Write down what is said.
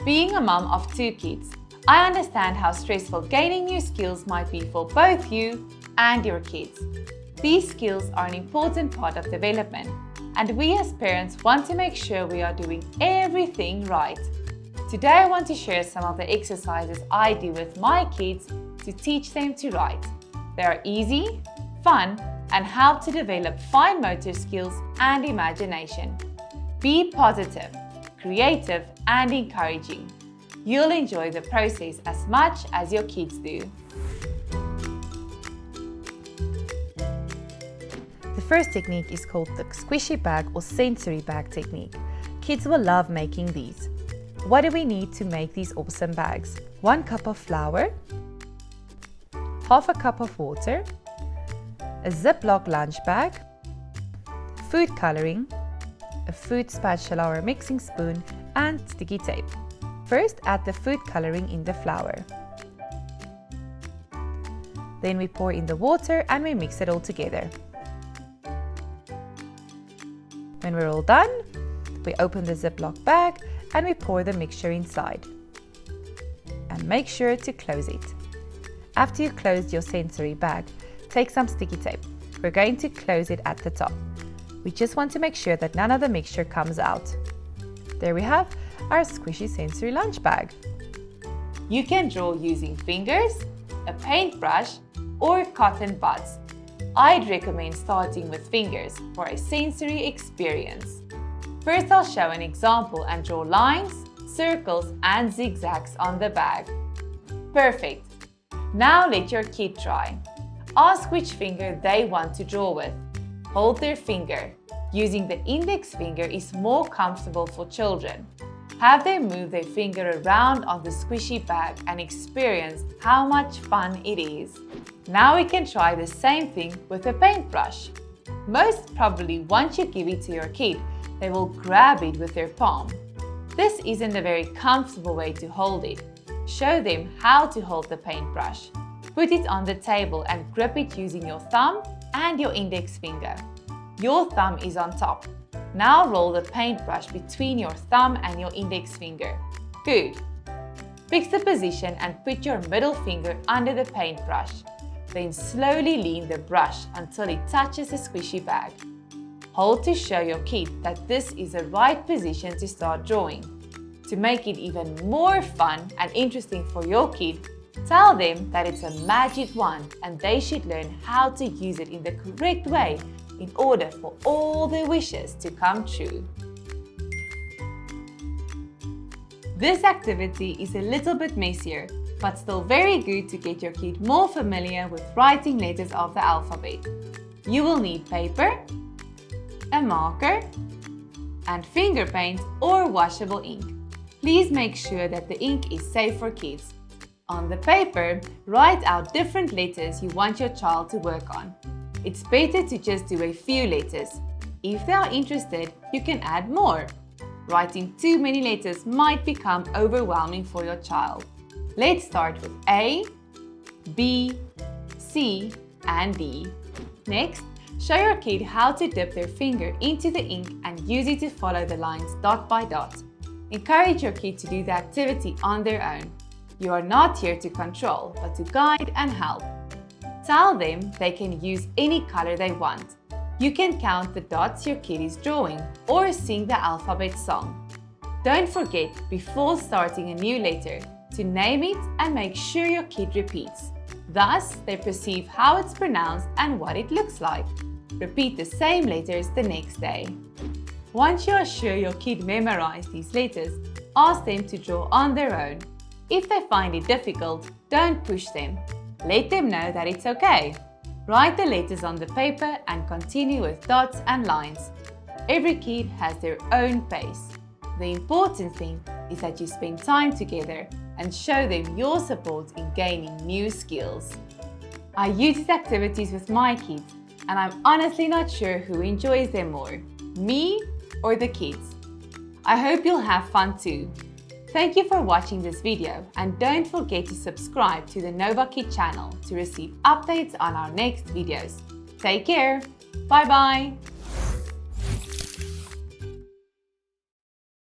Being a mum of 2 kids, I understand how stressful gaining new skills might be for both you and your kids. These skills are an important part of development, and we as parents want to make sure we are doing everything right. Today I want to share some of the exercises I do with my kids to teach them to write. They are easy, fun, and help to develop fine motor skills and imagination. Be positive, creative, and encouraging. You'll enjoy the process as much as your kids do. The first technique is called the squishy bag or sensory bag technique. Kids will love making these. What do we need to make these awesome bags? 1 cup of flour, half a cup of water, a Ziploc lunch bag, food coloring, a food spatula or mixing spoon, and sticky tape. First, add the food coloring in the flour. Then we pour in the water and we mix it all together. When we're all done, we open the Ziploc bag and we pour the mixture inside. And make sure to close it. After you closed your sensory bag, take some sticky tape. We're going to close it at the top. We just want to make sure that none of the mixture comes out. There we have our squishy sensory lunch bag. You can draw using fingers, a paintbrush, or cotton buds. I'd recommend starting with fingers for a sensory experience. First, I'll show an example and draw lines, circles, and zigzags on the bag. Perfect! Now let your kid try. Ask which finger they want to draw with. Hold their finger. Using the index finger is more comfortable for children. Have them move their finger around on the squishy bag and experience how much fun it is. Now we can try the same thing with a paintbrush. Most probably once you give it to your kid, they will grab it with their palm. This isn't a very comfortable way to hold it. Show them how to hold the paintbrush. Put it on the table and grip it using your thumb and your index finger. Your thumb is on top. Now roll the paintbrush between your thumb and your index finger. Good. Fix the position and put your middle finger under the paintbrush. Then slowly lean the brush until it touches the squishy bag. Hold to show your kid that this is the right position to start drawing. To make it even more fun and interesting for your kid, tell them that it's a magic wand and they should learn how to use it in the correct way in order for all their wishes to come true. This activity is a little bit messier, but still very good to get your kid more familiar with writing letters of the alphabet. You will need paper, a marker, and finger paint or washable ink. Please make sure that the ink is safe for kids. On the paper, write out different letters you want your child to work on. It's better to just do a few letters. If they are interested, you can add more. Writing too many letters might become overwhelming for your child. Let's start with A, B, C, and D. Next, show your kid how to dip their finger into the ink and use it to follow the lines dot by dot. Encourage your kid to do the activity on their own. You are not here to control, but to guide and help. Tell them they can use any color they want. You can count the dots your kid is drawing or sing the alphabet song. Don't forget, before starting a new letter, to name it and make sure your kid repeats. Thus, they perceive how it's pronounced and what it looks like. Repeat the same letters the next day. Once you are sure your kid memorized these letters, ask them to draw on their own. If they find it difficult, don't push them. Let them know that it's okay. Write the letters on the paper and continue with dots and lines. Every kid has their own pace. The important thing is that you spend time together and show them your support in gaining new skills. I use these activities with my kids, and I'm honestly not sure who enjoys them more, me or the kids. I hope you'll have fun too. Thank you for watching this video, and don't forget to subscribe to the Novakid channel to receive updates on our next videos. Take care. Bye bye.